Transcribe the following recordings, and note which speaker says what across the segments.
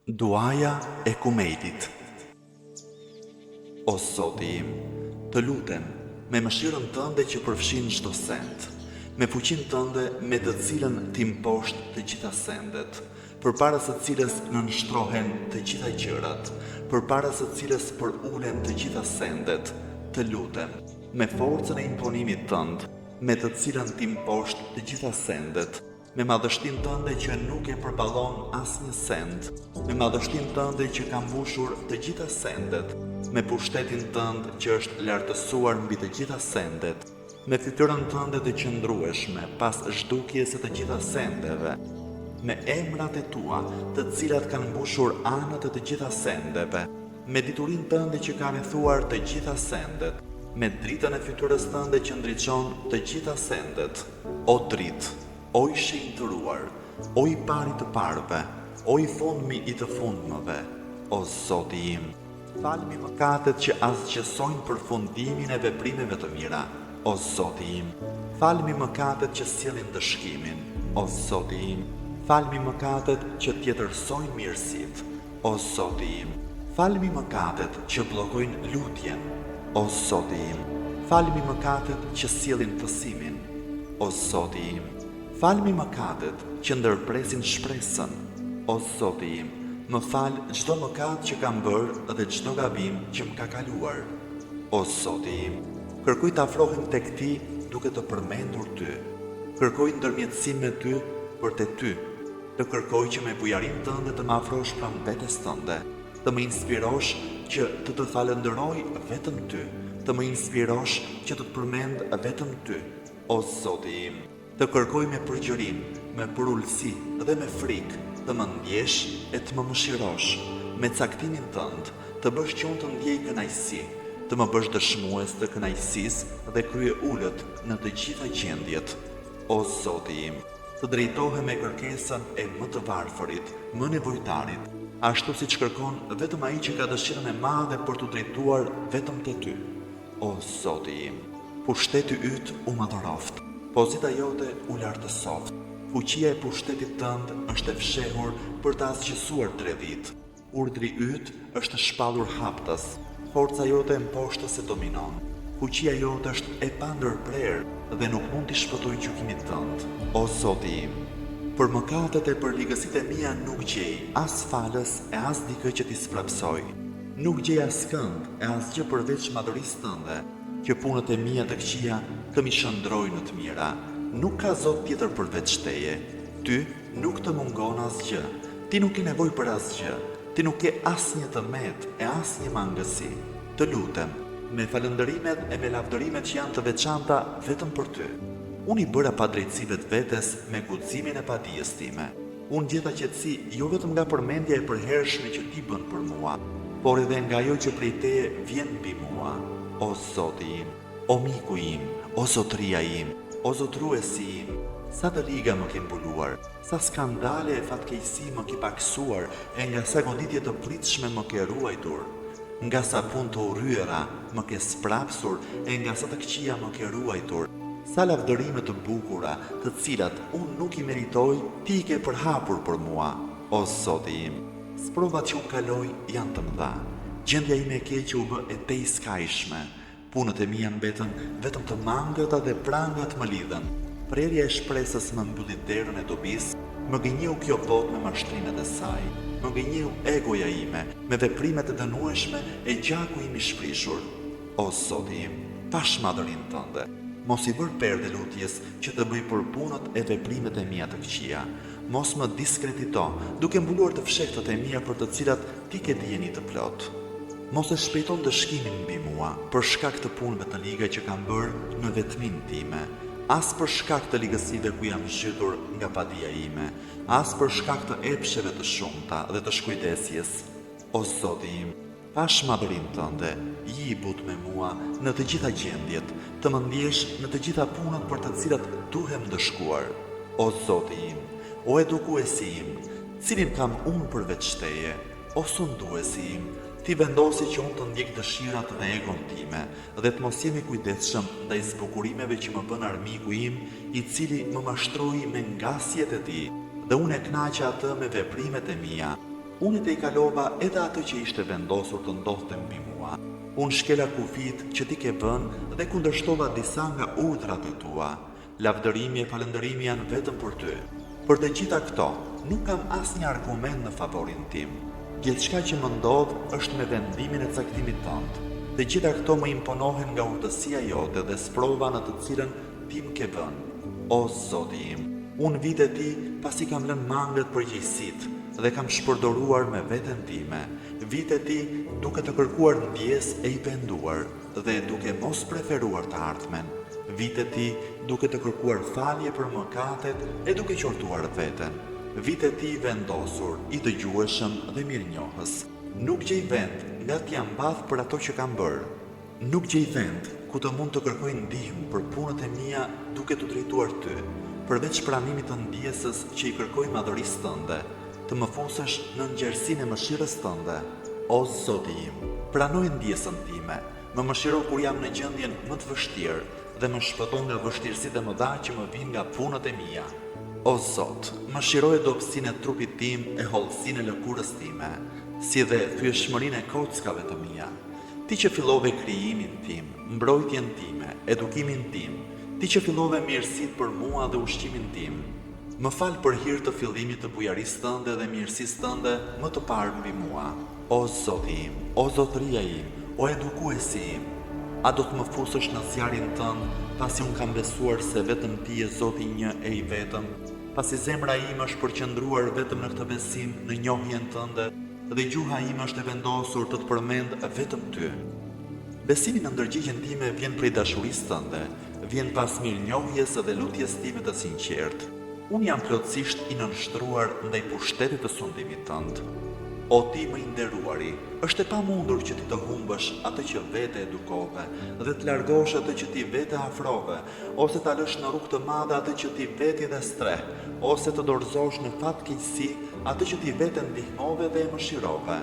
Speaker 1: Duaja e Kumejtit. O Zoti im, të lutem me mëshirën tënde që përfshin çdo send, me fuqinë tënde me të cilën ti mposht të gjitha sendet, përpara së cilës nënshtrohen të gjitha gjërat, përpara së cilës përulen të gjitha sendet, të lutem me forcën e imponimit tënd, me të cilën ti mposht të gjitha sendet, me madhështinë tënde që nuk e përballon asnjë send, me madhështinë tënde që ka mbushur të gjitha sendet, me pushtetin tënd që është lartësuar mbi të gjitha sendet, me fytyrën tënde të qëndrueshme pas zhdukjes së të gjitha sendeve, me emrat e tua, të cilat kanë mbushur anët e të gjitha sendeve, me diturinë tënde që ka rrethuar të gjitha sendet, me dritën e fytyrës tënde që ndriçon të gjitha sendet. O dritë, o i shenjtëruar, o i pari të parëve, o i fundmi i të fundmëve, o Zoti im, falmi mëkatet që asgjësojnë përfundimin e veprimeve të mira, o Zoti im, falmi mëkatet që sjellin dëshkimin, o Zoti im, falmi mëkatet që tjetërsojnë mirësitë, o Zoti im, falmi mëkatet që bllokojnë lutjen, o Zoti im, falmi mëkatet që sjellin fësimin, o Zoti im, falmi mëkatet që ndërpresin shpresën, o Zoti im, më fal çdo mëkat që kam bërë dhe çdo gabim që më ka kaluar. O Zoti im, kërkoj të afrohem tek ti duke të përmendur ty. Kërkoj ndërmjetësim me ty për te ty. Të kërkoj që me bujarinë tënde të më afrosh pranë vetes tënde, të më inspirosh që të falënderoj vetëm ty, të më inspirosh që të përmend vetëm ty. O Zoti im, të kërkoj me përgjërim, me përullësi dhe me frikë, të më ndjesh e të më mëshirosh, me caktimin tënd, të bësh që unë të ndjej kënaqësi, të më bësh dëshmues të kënaqësisë dhe krye ullët në të gjitha gjendjet. O Zoti im, të drejtohem me kërkesën e më të varfërit, më nevojtarit, ashtu siç kërkon vetëm ai që ka dëshirën e madhe për të drejtuar vetëm te ty. O Zoti im, pushteti yt u madhëroft, pozita jote u lartësoft, fuqia e pushtetit tënd është e fshehur për të asgjësuar tredhit. Urdhri yt është shpallur haptas, forca jote mposhtës e dominon. Fuqia jote është e pandërprerë dhe nuk mund t'i shpëtoj gjykimit tënd. O Zoti im, për mëkatet e për ligësitë e mia nuk gjej as falës e as dikë që t'i sfrapsoj. Nuk gjej as kënd e as gjë përveç madhërisë tënde, që punët e mia të këqija të mi shëndrojnë në të mira. Nuk ka Zot tjetër përveç teje. Ty nuk të mungon asgjë. Ti nuk ke nevojë për asgjë. Ti nuk ke asnjë tërmet e asnjë mangësi. Të lutem, me falënderimet e me lavdërimet që janë të veçanta vetëm për ty. Unë i bëra padrejtësive të vetes me guximin e padijes time. Unë gjeta qetësi jo vetëm nga përmendja e përhershme që ti bën për mua, por edhe nga ajo që prej teje vjen mbi mua. O Zoti im, o miku im, o zotëria im, o zotruesi im, sa të liga më ke mbuluar, sa skandale e fatkeqësi më ke paksuar, e nga sa goditje të pritshme më ke ruajtur, nga sa punë të urryera më ke sprapsur, e nga sa të këqija më ke ruajtur, sa lavdërime të bukura, të cilat unë nuk i meritoj, ti i ke përhapur për mua. O Zoti im, sprovat që unë kaloj janë të mëdha. Gjendja ime e keqe u bë e tejskajshme. Punët e mia mbetën vetëm të mangëta dhe prangat më lidhen. Prerja e shpresës më mbylli derën e dobis, më gënjeu kjo botë me mashtrimet e saj. Më gënjeu egoja ime me veprimet e dënueshme e gjaku im i shprishur. O Zoti im, pash madhërinë tënde. Mos i bër perde lutjes që të bëj për punët e veprimet e mia të këqija. Mos më diskredito, duke mbuluar të fshehtët e mia për të cilat ti ke dijeni të plot. Mos e shpejton dëshkimin mbi mua për shkak të punëve të liga që kam bërë në vetminë time, as për shkak të ligësive ku jam zhytur nga padia ime, as për shkak të epsheve të shumta dhe të shkujdesjes. O Zoti im, pash madhërinë tënde, i but me mua në të gjitha gjendjet, të më ndjesh në të gjitha punët për të cilat duhem dëshkuar. O Zoti im, o edukuesi im, cilin kam unë përveç teje, o sunduesi im, ti vendosi që unë të ndjek dëshirat dhe egon time, dhe të mos jemi kujdesshëm ndaj zbukurimeve që më bën armiku im, i cili më mashtroi me ngasjet e tij, dhe unë e kënaqa atë me veprimet e mia. Unë te I kalova edhe atë që ishte vendosur të ndodhte mbi mua. Unë shkela kufit që ti ke vënë dhe kundërshtova disa nga urdhrat e tua. Lavdërimi e falëndërimi janë vetëm për ty. Për të gjitha këto, nuk kam asnjë argument në favorin tim. Gjithçka që më ndodh është me vendimin e caktimit tënd. Të gjitha këto më imponohen nga urtësia jote dhe sprova në të cilën ti më ke vënë. O Zoti im, unë vite ti pasi kam lënë mangët përgjegjësitë dhe kam shpërdoruar me veten time. Vite ti duke të kërkuar ndjes e I penduar dhe duke mos preferuar të ardhmen. Vite ti duke të kërkuar falje për mëkatet e duke qortuar veten. Vite ti vendosur, I dëgjueshëm dhe mirënjohës. Nuk gjej vend nga t'jam mbath për ato që kam bërë. Nuk gjej vend ku të mund të kërkoj ndihmë për punët e mia duke të drejtuar ty, përveç pranimit të ndjesës që I kërkoj madhërisë tënde, të më fusesh në ngjërsinë e mëshirës tënde. O Zoti im, pranoj ndjesën time, më mëshiro kur jam në gjendjen më të vështirë dhe më shpëton nga vështirësitë e mëdha që më vijnë nga punët e mia. O Zot, mëshiroje dobësinë e trupit tim e hollësinë e lëkurës time, si dhe thyeshmërinë e kockave të mia. Ti që fillove krijimin tim, mbrojtjen time, edukimin tim, ti që fillove mirësitë për mua dhe ushqimin tim, më fal për hir të fillimit të bujarisë tënde dhe mirësisë tënde më të parë mbi mua. O Zoti im, o Zotëria im, o edukuesi im, a do të më fusësh në zjarrin tënd, pasi unë kam besuar se vetëm ti je Zoti një e I vetëm, pasi zemra ime është përqendruar vetëm në këtë besim në njohjen tënde, dhe gjuha ime është e vendosur të të përmend vetëm ty. Besimi në ndërgjigjen time vjen prej dashurisë tënde, vjen pas mirënjohjes dhe lutjes time të sinqertë. Unë jam plotësisht I nënshtruar ndaj pushtetit të sundimit tënd. O ti më I nderuari, është e pamundur që ti të humbësh atë që vete edukove dhe të largosh atë që ti vete afrove, ose ta lësh në rrugë të madhe atë që ti veti dhe streh, ose të dorëzosh në fatkeqësi atë që ti vete ndihmove dhe e mëshirove.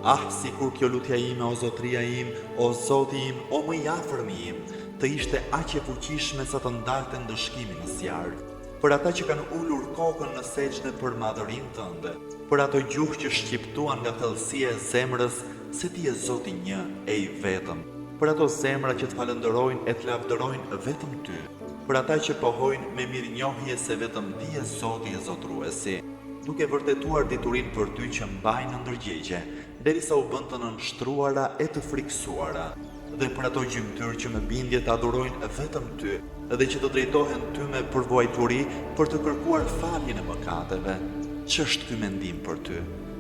Speaker 1: Ah, sikur kjo lutja ime, o Zotëria im, o Zoti im, o më I afërmi im, të ishte aq e fuqishme sa të ndalte ndëshkimin në zjarr. Për ata që kanë ulur kokën në sejdë për madhërinë tënde, për ato gjuhë që shqiptuan nga thellësia e zemrës se ti je Zoti një e I vetëm, për ato zemra që të falënderojnë e të lavdërojnë vetëm ty, për ata që pohojnë me mirënjohje se vetëm ti je Zoti e Zotruesi, duke vërtetuar diturinë për ty që mbajnë në ndërgjegje, derisa u bën të nënshtruara e të friksuara, dhe për ato gjymtyr që me bindje të adhurojnë vetëm ty, dhe që të drejtohen ty me përvojturi për të kërkuar faljen e mëkateve. Ç'është ky mendim për ty?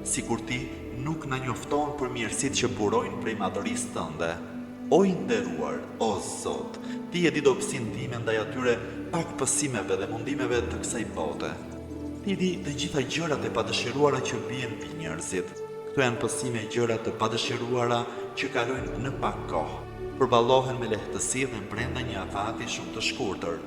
Speaker 1: Sikur ti nuk na njofton për mirësitë që burojnë prej madhërisë tënde. O I nderuar, o Zot, ti e di dobësinë time ndaj atyre pak pësimeve dhe mundimeve të kësaj bote. Ti di të gjitha gjërat e padëshiruara që bien mbi njerëzit. Këto janë pësime e gjërat të padëshiruara që kalojnë në pak kohë, përballohen me lehtësi dhe brenda një afati shumë të shkurtër.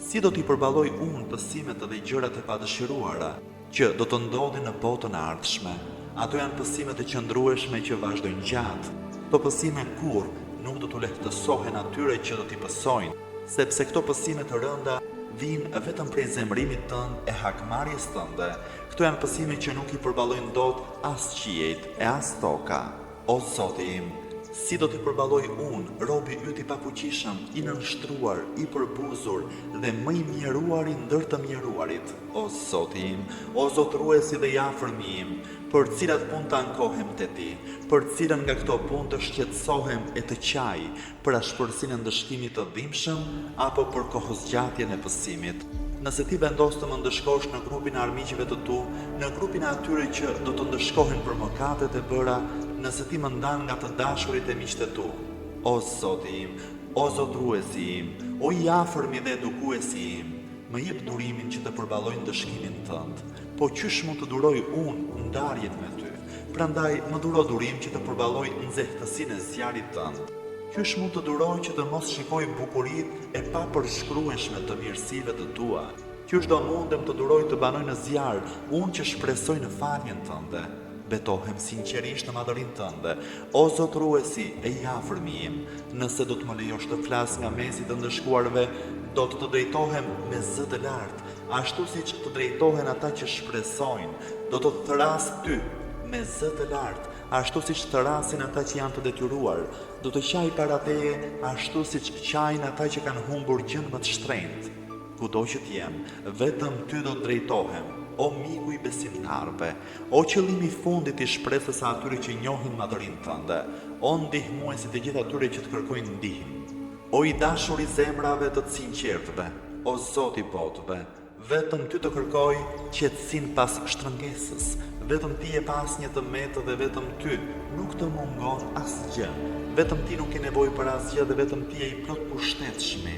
Speaker 1: Si do t'i përballoj unë pësimet dhe gjërat e padëshiruara që do të ndodhin në botën e ardhshme? Ato janë pësimet e qëndrueshme që vazhdojnë gjatë. Këto pësime kurrë nuk do t'u lehtësohen atyre që do t'i pësojnë, sepse këto pësime të rënda vijnë vetëm prej zemrimit tënd e hakmarrjes tënde. Këto janë pësime që nuk I përballojnë dot as qiejt e as toka. O Zoti im, si do t'i përballoj unë, robi yt I pafuqishëm, I nënshtruar, I përbuzur dhe më I mjeruari ndër të mjeruarit. O Zoti im, o Zotruesi dhe I afërmi im, për cilat punë të ankohem te ti, për cilën nga këto punë të shqetësohem e të qaj, për ashpërsinë e ndëshkimit të dhimbshëm apo për kohëzgjatjen e pësimit. Nëse ti vendos të më ndëshkosh në grupin e armiqve të tu, në grupin e atyre që do të ndëshkohen për mëkatet e bëra, nëse ti më ndan nga të dashurit e miqtë tu, o Zoti im, o Zotruesi im, o I afërmi dhe edukuesi im, më jep durimin që të përballoj ndëshkimin tënd. Po qysh mund të duroj unë ndarjet me ty? Prandaj më duro durim që të përballoj nxehtësinë e zjarrit tënd. Qysh mund të duroj që të mos shikoj bukuritë e papërshkrueshme të mirësive të tua? Qysh do mundem të duroj të banoj në zjarr, unë që shpresoj në faljen tënde? Betohem sinqerisht në madhërinë tënde, o Zotruesi e I afërmi im. Nëse do të më lejosh të flas nga mesi të ndëshkuarve, do të drejtohem me zë të lartë, ashtu siç të drejtohen ata që shpresojnë, do të thras ty me zë të lartë, ashtu siç të rasin ata që janë të detyruar, do të qaj para teje ashtu siç qajnë ata që kanë humbur gjën më të shtrenjtë. Kudo që t'jem, vetëm ty do të drejtohem, o miku i besimtarve, o qëllimi i fundit i shpresës së atyre që njohin madhërinë tënde, o ndihmuesi të gjithë atyre që të kërkojnë ndihmë, o i dashur i zemrave të të sinqertëve, o Zoti i botëve, vetëm ty të kërkoj qetësinë pas shtrëngesës, vetëm ti e pas një të metë dhe vetëm ty nuk të mungon asgjë, vetëm ti nuk ke nevojë për asgjë dhe vetëm ti je i plot pushtetshëm.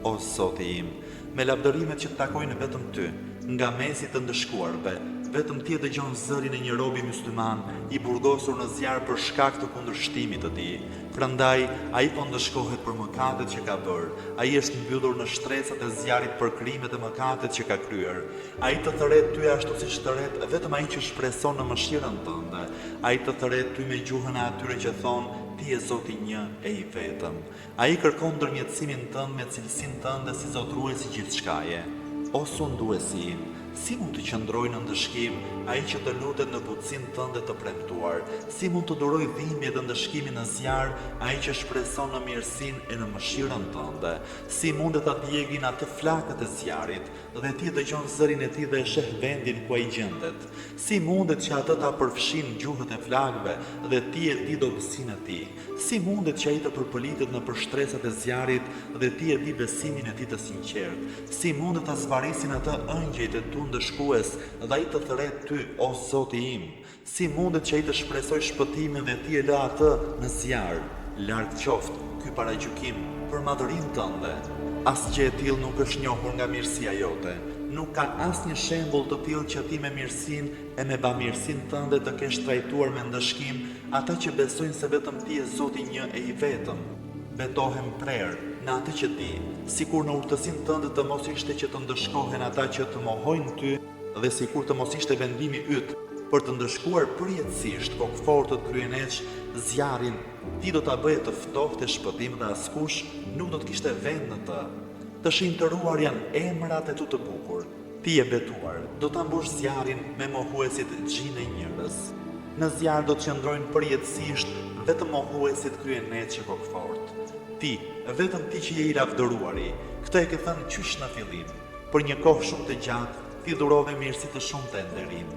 Speaker 1: O Zoti im, me lavdërimet që të takojnë vetëm ty, nga mesi të ndëshkuarve, vetëm ti e dëgjon zërin e një robi mysliman i burgosur në zjarr për shkak të kundërshtimit të tij. Prandaj ai po ndëshkohet për mëkatet që ka bërë, ai është mbyllur në shtresat e zjarrit për krimet e mëkatet që ka kryer. Ai të thret ty ashtu siç thret vetëm ai që shpreson në mëshirën tënde. Ai të thret ty me gjuhën e atyre që thonë ti je Zoti një e i vetëm. Ai kërkon ndërmjetësimin tënd me cilësinë tënde si zotruesi gjithçkaje. O sunduesi im, si mund të qëndroj në ndëshkim ai që të lutet në butësinë tënde të premtuar? Si mund të duroj dhimbje dhe ndëshkimin në zjarr ai që shpreson në mirësinë e në mëshirën tënde? Si mundet ta djegin atë flakët e zjarrit dhe ti dëgjon zërin e tij dhe e sheh vendin ku ai gjendet? Si mundet që atë ta përfshin gjuhët e flakëve dhe ti e di dobësinë e tij? Si mundet që ai të përpolitet në shtresat e zjarrit dhe ti e di besimin e tij të sinqert? Si mundet ta zvarisin atë ëngjëjt e tu ndëshkues dhe ai të thret ty, o Zoti im? Si mundet që ai të shpresoj shpëtimin dhe ti e lë atë në zjarr? Larg qoftë ky paragjykim për madhërinë tënde. Asgjë e tillë nuk është njohur nga mirësia jote. Nuk ka asnjë shembull të tillë që ti me mirësinë e me bamirësinë tënde të kesh trajtuar me ndëshkim ata që besojnë se vetëm ti je Zoti një e i vetëm. Betohem prerë në atë që di, sikur në urtësinë tënde të mos ishte që të ndëshkohen ata që të mohojnë ty dhe sikur të mos ishte vendimi yt për të ndëshkuar përjetësisht kokëfortët kryeneç zjarrin, ti do ta bëje të ftohtë e shpëtim dhe askush nuk do të kishte vend në të. Të shinjtëruar janë emrat e tu të bukur. Ti e betuar, do ta mbush zjarrin me mohuesit gjinë njerëz. Në zjarr do të qëndrojnë përjetësisht vetëm mohuesit kryeneç e kokëfort. Ti, vetëm ti që je i lavdëruari, këtë e ke thënë qysh në fillim. Për një kohë shumë të gjatë, ti dhurove mirësi të shumta e nderim.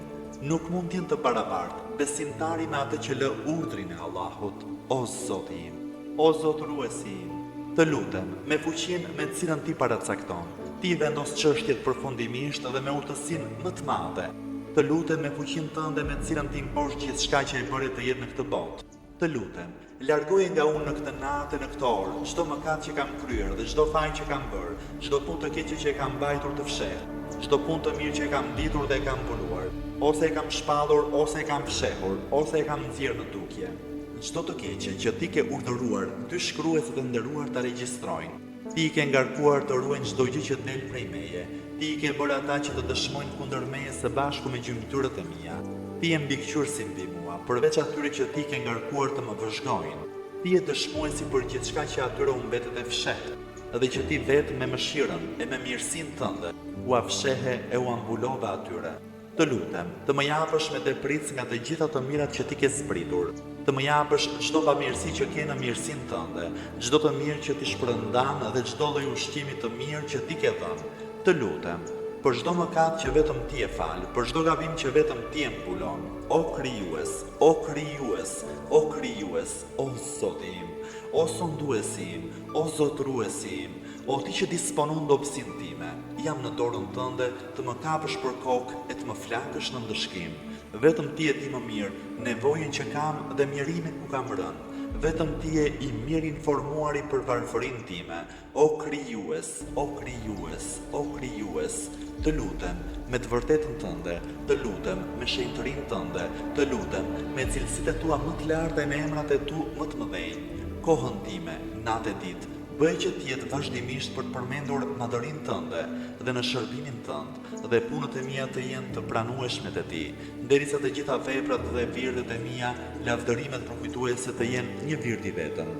Speaker 1: Nuk mund të jenë të barabartë besimtari me atë që lë urdhrin e Allahut. O Zoti im, o zotëruesi im, të lutem, me fuqinë me të cilën ti paracakton, ti vendos çështjet përfundimisht dhe me urtësinë më të madhe. Të lutem me fuqinë tënde me të cilën ti mposh gjithçka që e bëre të jetë në këtë botë. Të lutem, largoje nga unë në këtë natë në këtë orë, çdo mëkat që kam kryer dhe çdo faj që kam bërë, çdo punë të keqe që e kam mbajtur të fshehtë, çdo punë të mirë që e kam ditur dhe e kam punuar, ose e kam shpallur, ose e kam fshehur, ose e kam nxjerrë në dukje. Çdo të keqe që ti ke urdhëruar, dy shkruesit e nderuar ta regjistrojnë. Ti i ke ngarkuar të ruajnë çdo gjë që del prej meje. Ti i ke bërë ata që të dëshmojnë kundër meje së bashku me gjymtyrët e mia. Ti je mbikëqyrësi mbi mua, përveç atyre që ti ke ngarkuar të më vëzhgojnë. Ti je dëshmuesi për gjithçka që atyre u mbetet e fshehtë, dhe që ti vetë me mëshirën e me mirësinë tënde u afshehe e u ambulove atyre. Të lutem, të më japësh me depric nga të gjitha të mirat që ti ke zbritur, të më japësh çdo pamirësi që ke në mirësinë tënde, çdo të mirë që ti shpërndan dhe çdo lloj ushqimi të mirë që ti ke dhënë. Të lutem, për çdo mëkat që vetëm ti e fal, për çdo gabim që vetëm ti e mbulon. O krijues, o krijues, o krijues, o Zoti im, o sunduesi im, o zotruesi im, o ti që disponon dobësinë time, jam në dorën tënde të më kapësh për kokë e të më flakësh në ndëshkim. Vetëm ti e di më mirë nevojën që kam dhe mjerimin ku kam rënë. Vetëm ti je i mirë informuari për varfërinë time. O krijues, o krijues, o krijues, të lutem me të vërtetën tënde, të lutem me shenjtërinë tënde, të lutem me cilësitë tua më të larta e me emrat e tu më të mëdhenj. Kohën time, natë e ditë, bëj që të jetë vazhdimisht për të përmendur madhërinë tënde dhe në shërbimin tënd, dhe punët e mia të jenë të pranueshme te ti, derisa të gjitha veprat dhe virdet e mia, lavdërimet përkujtuese të jenë një vird i vetëm.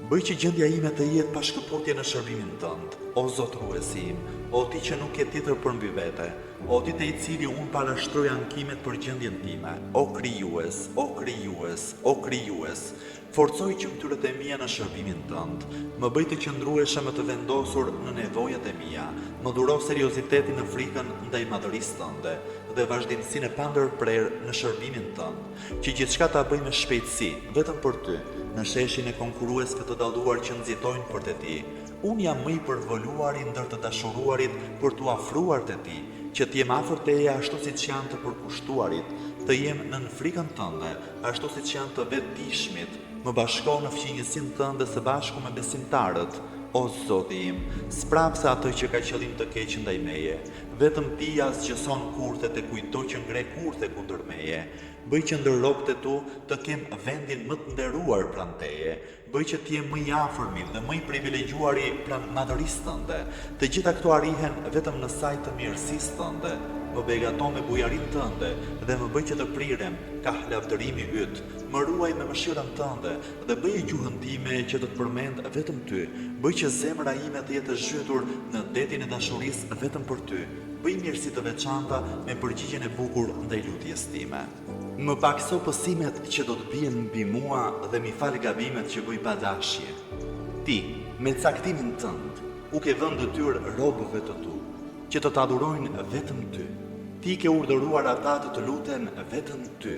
Speaker 1: Bëj që gjendja ime të jetë pa shkëputje në shërbimin tënd, o zotruesi im, o ti që nuk ke tjetër për mbi vete, o ti te i cili unë parashtroj ankimet për gjendjen time, o krijues, o krijues, o krijues, forcoj qëmtyrët e mia në shërbimin tënd, më bëj të qëndruesha më të vendosur në nevojat e mia, më dhuro seriozitetin në frikën ndaj madhërisë tënde dhe vazhdimsinë e pandërprerë në shërbimin tënd, që gjithçka ta bëj me shpejtësi, vetëm për ty, në sheshin e konkurruesve të dalluar që nxitojnë për te ti. Unë jam më i përvoluari ndër të dashuruarit për t'u afruar te ti, që t'jem afër teje ashtu siç janë të përkushtuarit, të jem në frikën tënde, ashtu siç janë të vetëdijshmit, më bashko në fqinjësinë tënde së bashku me besimtarët. O Zoti im, sprapse atë që ka qëllim të keq ndaj meje, vetëm ti asgjëson kurthet e kujto që ngre kurthe kundër meje. Bëj që ndër robët e tu të kem vendin më të nderuar pranë teje. Bëj që t'jem më i afërmi dhe më i privilegjuari pranë madhërisë tënde. Të gjitha këto arrihen vetëm në sajt të mirësisë tënde. Më begaton me bujarin tënde dhe më bëj që të prirem ka lavdërimi yt. Më ruaj me mëshirën tënde dhe bëj gjuhën time që të të përmend vetëm ty. Bëj që zemra ime të jetë zhytur në detin e dashurisë vetëm për ty. Bëj mirësi të veçanta me përgjigjen e bukur ndaj lutjes time. Më pakso pësimet që do të bien mbi mua dhe mi fal gabimet që bëj pa dashje. Ti, me caktimin tënd, u ke vënë detyrë robëve të tu, që të adhurojnë vetëm ty. Ti ke urdhëruar ata të luten vetëm ty.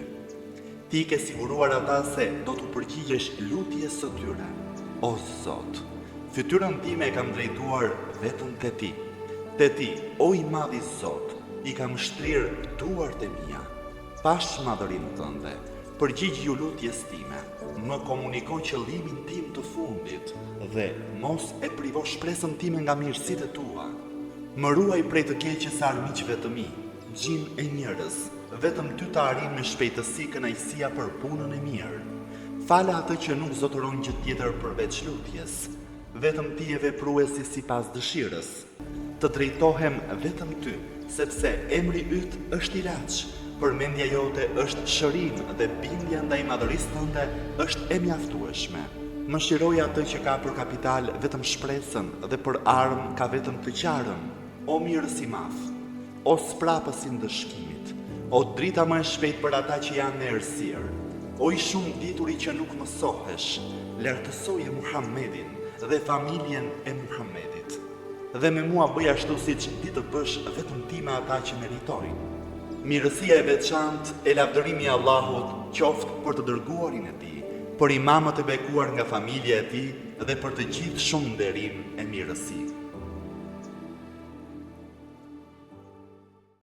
Speaker 1: Ti ke siguruar ata se do t'u përgjigjesh lutjes së tyre. O Zot, fytyrën time e kam drejtuar vetëm te ti. Te ti, o i madhi Zot, i kam shtrirë duart e mia. Pash madhërinë tënde, përgjigj ju lutjes time, më komuniko qëllimin tim të fundit dhe mos e privo shpresën time nga mirësitë tua. Më ruaj prej të keqes së armiqve të mi, gjin e njerëz, vetëm ty të arrin me shpejtësi kënaqësia për punën e mirë. Fala atë që nuk zotëron gjë tjetër përveç lutjes, vetëm ti e vepruesi sipas dëshirës. Të drejtohem vetëm ty, sepse emri yt është ilaç. Përmendja jote është shërim dhe bindja ndaj madhërisë tënde është e mjaftueshme. Më shiroj atë që ka për kapital vetëm shpresën dhe për armë ka vetëm të qarën. O mirës i madh, o sprapës i ndëshkimit, o drita më e shpejt për ata që janë në errësirë, o i shumë dituri që nuk mësohesh, lartësoje Muhammedin dhe familjen e Muhammedit. Dhe me mua bëj ashtu siç di të bësh vetëm ti me ata që meritojnë. Mirësia e veçantë e lavdërimi i Allahut qoftë për të dërguarin e tij, për imamët e bekuar nga familja e tij dhe për të gjithë shumë nderim e mirësi.